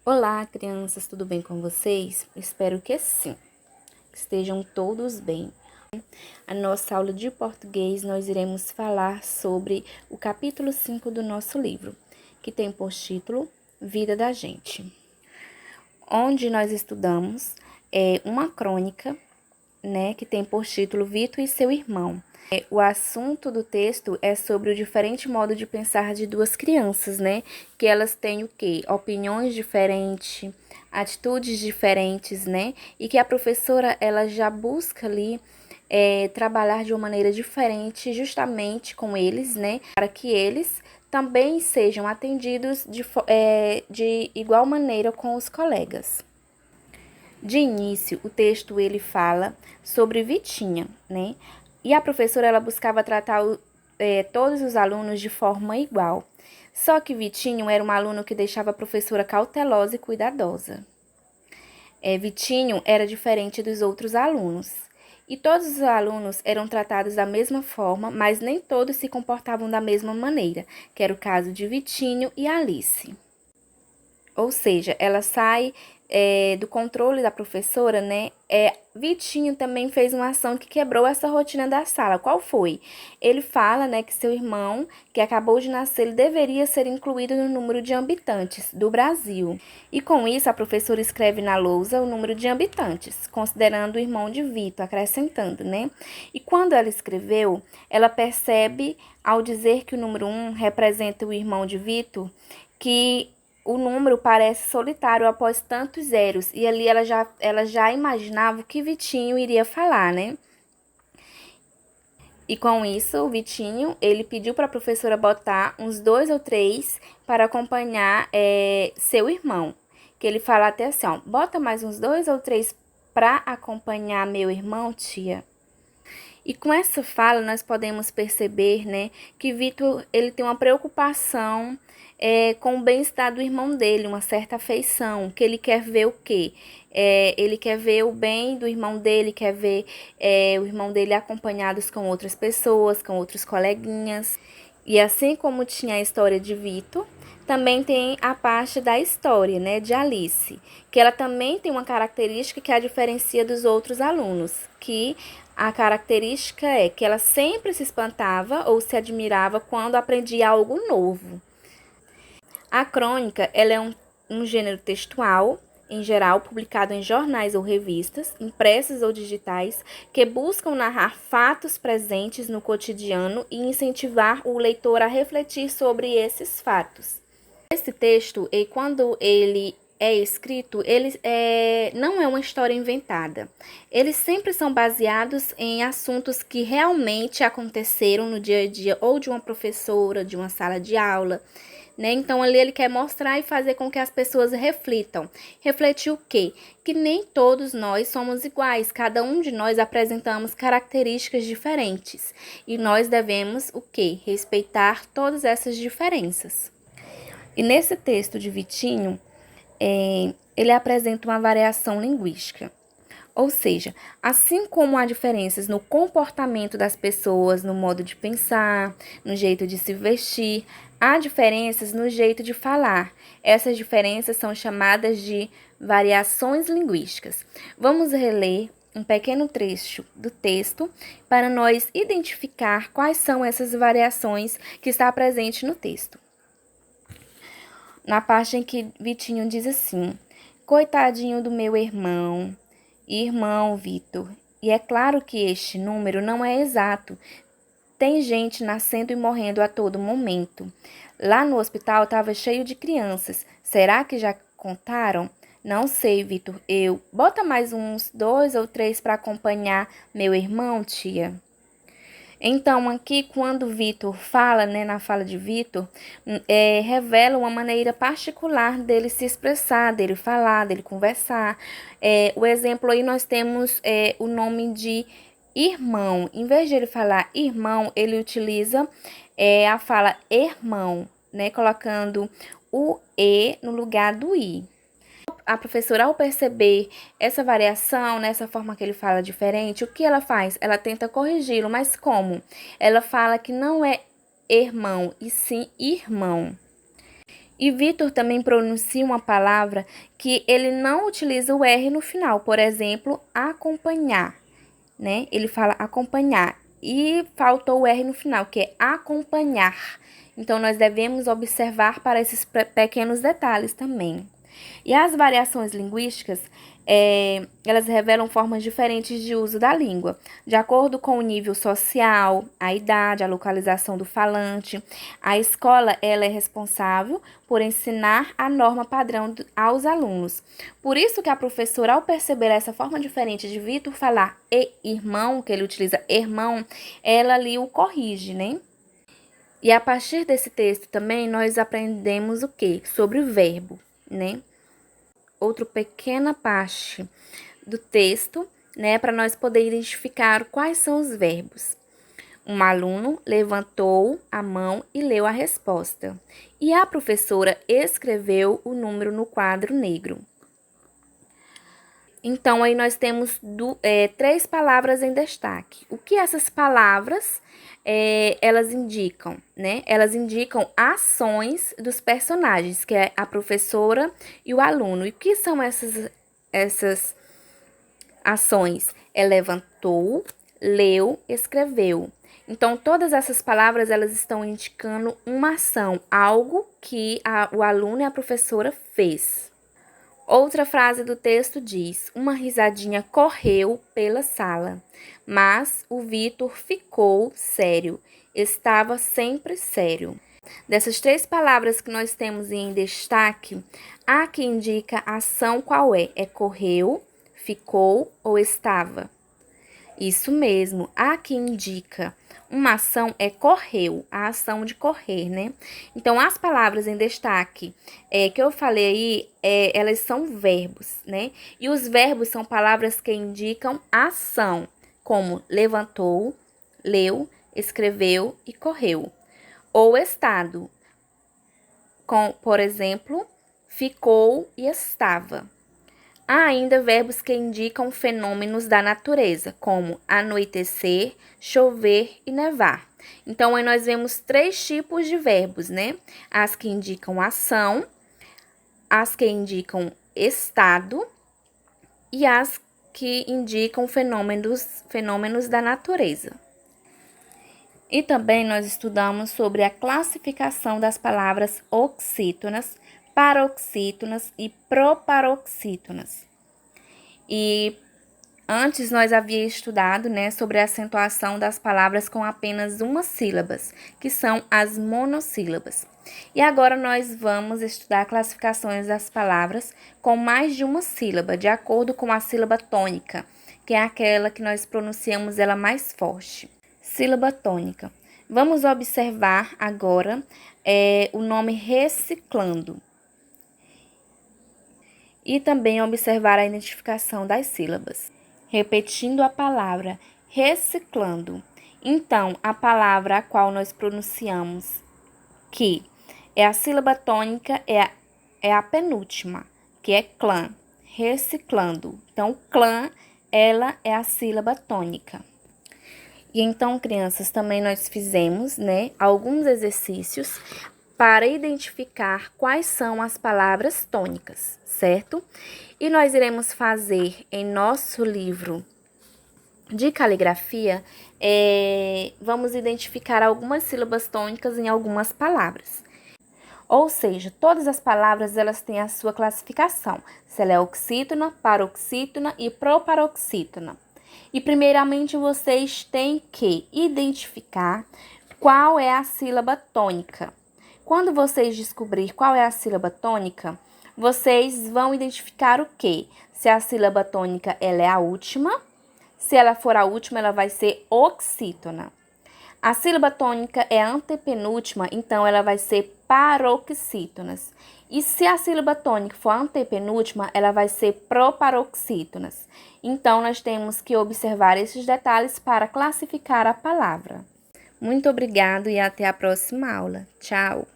Olá, crianças, tudo bem com vocês? Espero que sim, estejam todos bem. A nossa aula de português, nós iremos falar sobre o capítulo 5 do nosso livro, que tem por título Vida da Gente, onde nós estudamos uma crônica, que tem por título Vitor e seu irmão. O assunto do texto é sobre o diferente modo de pensar de duas crianças, que elas têm o quê? Opiniões diferentes, atitudes diferentes, e que a professora, ela já busca ali trabalhar de uma maneira diferente justamente com eles, para que eles também sejam atendidos de igual maneira com os colegas. De início, o texto ele fala sobre Vitinha, E a professora ela buscava tratar todos os alunos de forma igual. Só que Vitinho era um aluno que deixava a professora cautelosa e cuidadosa. Vitinho era diferente dos outros alunos. E todos os alunos eram tratados da mesma forma, mas nem todos se comportavam da mesma maneira, que era o caso de Vitinho e Alice. Ou seja, ela sai do controle da professora, Vitinho também fez uma ação que quebrou essa rotina da sala. Qual foi? Ele fala, que seu irmão, que acabou de nascer, ele deveria ser incluído no número de habitantes do Brasil. E com isso, a professora escreve na lousa o número de habitantes, considerando o irmão de Vitor, acrescentando, E quando ela escreveu, ela percebe, ao dizer que o número 1 representa o irmão de Vitor, que o número parece solitário após tantos zeros. E ali ela já imaginava o que Vitinho iria falar, E com isso, o Vitinho, ele pediu para a professora botar uns 2 ou 3 para acompanhar seu irmão. Que ele fala até assim, ó, bota mais uns 2 ou 3 para acompanhar meu irmão, tia. E com essa fala, nós podemos perceber, que Vitor, ele tem uma preocupação com o bem-estar do irmão dele, uma certa afeição, que ele quer ver o quê? Ele quer ver o bem do irmão dele, quer ver o irmão dele acompanhados com outras pessoas, com outros coleguinhas. E assim como tinha a história de Vitor, também tem a parte da história, de Alice, que ela também tem uma característica que a diferencia dos outros alunos, que a característica é que ela sempre se espantava ou se admirava quando aprendia algo novo. A crônica, ela é um gênero textual, em geral, publicado em jornais ou revistas, impressas ou digitais, que buscam narrar fatos presentes no cotidiano e incentivar o leitor a refletir sobre esses fatos. Esse texto, quando ele é escrito, ele não é uma história inventada. Eles sempre são baseados em assuntos que realmente aconteceram no dia a dia, ou de uma professora, de uma sala de aula, Então, ali ele quer mostrar e fazer com que as pessoas reflitam. Refletir o quê? Que nem todos nós somos iguais, cada um de nós apresentamos características diferentes. E nós devemos o quê? Respeitar todas essas diferenças. E nesse texto de Vitinho, ele apresenta uma variação linguística. Ou seja, assim como há diferenças no comportamento das pessoas, no modo de pensar, no jeito de se vestir, há diferenças no jeito de falar. Essas diferenças são chamadas de variações linguísticas. Vamos reler um pequeno trecho do texto para nós identificar quais são essas variações que está presente no texto. Na parte em que Vitinho diz assim: coitadinho do meu irmão, Vitor, e é claro que este número não é exato. Tem gente nascendo e morrendo a todo momento. Lá no hospital estava cheio de crianças. Será que já contaram? Não sei, Vitor. Bota mais uns 2 ou 3 para acompanhar meu irmão, tia. Então, aqui, quando Vitor fala, na fala de Vitor, revela uma maneira particular dele se expressar, dele falar, dele conversar. O exemplo aí nós temos o nome de irmão. Em vez de ele falar irmão, ele utiliza a fala irmão, colocando o E no lugar do I. A professora, ao perceber essa variação, nessa forma que ele fala diferente, o que ela faz? Ela tenta corrigi-lo, mas como? Ela fala que não é irmão, e sim irmão. E Vitor também pronuncia uma palavra que ele não utiliza o R no final, por exemplo, acompanhar, né? Ele fala acompanhar e faltou o R no final, que é acompanhar. Então, nós devemos observar para esses pequenos detalhes também. E as variações linguísticas, elas revelam formas diferentes de uso da língua, de acordo com o nível social, a idade, a localização do falante. A escola, ela é responsável por ensinar a norma padrão aos alunos. Por isso que a professora, ao perceber essa forma diferente de Vitor falar e irmão, que ele utiliza irmão, ela ali o corrige, né? E a partir desse texto também nós aprendemos o quê? Sobre o verbo, né? Outra pequena parte do texto, né, para nós poder identificar quais são os verbos. Um aluno levantou a mão e leu a resposta. E a professora escreveu o número no quadro negro. Então, aí nós temos 3 palavras em destaque. O que essas palavras elas indicam, né? Elas indicam ações dos personagens, que é a professora e o aluno. E o que são essas ações? Levantou, leu, escreveu. Então, todas essas palavras, elas estão indicando uma ação, algo que o aluno e a professora fez. Outra frase do texto diz: uma risadinha correu pela sala, mas o Vitor ficou sério, estava sempre sério. Dessas 3 palavras que nós temos em destaque, a que indica a ação qual é? É correu, ficou ou estava? Isso mesmo, a que indica uma ação é correu, a ação de correr, né? Então, as palavras em destaque que eu falei aí, elas são verbos, né? E os verbos são palavras que indicam ação, como levantou, leu, escreveu e correu. Ou estado, por exemplo, ficou e estava. Há ainda verbos que indicam fenômenos da natureza, como anoitecer, chover e nevar. Então, aí nós vemos 3 tipos de verbos, né? As que indicam ação, as que indicam estado e as que indicam fenômenos da natureza. E também nós estudamos sobre a classificação das palavras oxítonas, paroxítonas e proparoxítonas. E antes nós havíamos estudado, né, sobre a acentuação das palavras com apenas uma sílaba, que são as monossílabas. E agora nós vamos estudar classificações das palavras com mais de uma sílaba, de acordo com a sílaba tônica, que é aquela que nós pronunciamos ela mais forte. Sílaba tônica. Vamos observar agora o nome reciclando. E também observar a identificação das sílabas. Repetindo a palavra reciclando. Então, a palavra a qual nós pronunciamos que é a sílaba tônica é a penúltima, que é clã. Reciclando. Então, clã, ela é a sílaba tônica. E então, crianças, também nós fizemos, né, alguns exercícios para identificar quais são as palavras tônicas, certo? E nós iremos fazer em nosso livro de caligrafia, vamos identificar algumas sílabas tônicas em algumas palavras. Ou seja, todas as palavras elas têm a sua classificação, se ela é oxítona, paroxítona e proparoxítona. E primeiramente vocês têm que identificar qual é a sílaba tônica. Quando vocês descobrir qual é a sílaba tônica, vocês vão identificar o quê? Se a sílaba tônica ela é a última, se ela for a última, ela vai ser oxítona. A sílaba tônica é a antepenúltima, então ela vai ser paroxítonas. E se a sílaba tônica for a antepenúltima, ela vai ser proparoxítonas. Então, nós temos que observar esses detalhes para classificar a palavra. Muito obrigado e até a próxima aula. Tchau!